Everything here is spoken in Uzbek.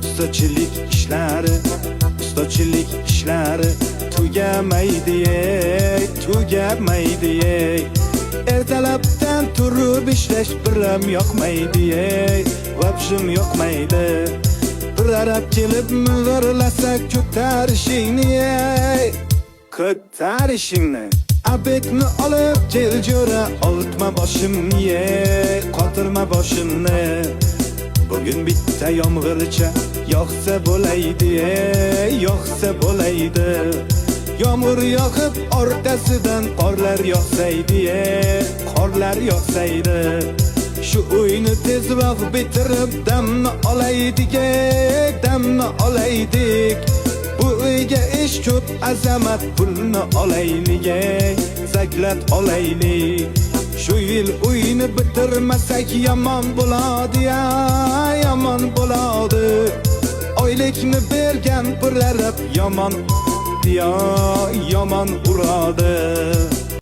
ustachilik ishlari tugamaydi. Ertalabdan turib ishlash biram yoqmaydi, vobshim yoqmaydi. Bir arab kelib ming'irlasa ko'tarishingni. Abekni olib kel jo'ra, oltma boshimni, qotirma boshimni. Bugün bitta yomg'ircha yoqsa bo'laydi. Yomg'ir yoqib orqasidan qorlar yoqsaydi. Shu uyni tezroq bitirib damni olaydik. Bu uyga ish ko'p, azamat pulni olaylik, zaklat olaylik. Shu yil uyni bitirmasak yomon bo'ladi. Oylikni bergan pullar yomon uradi.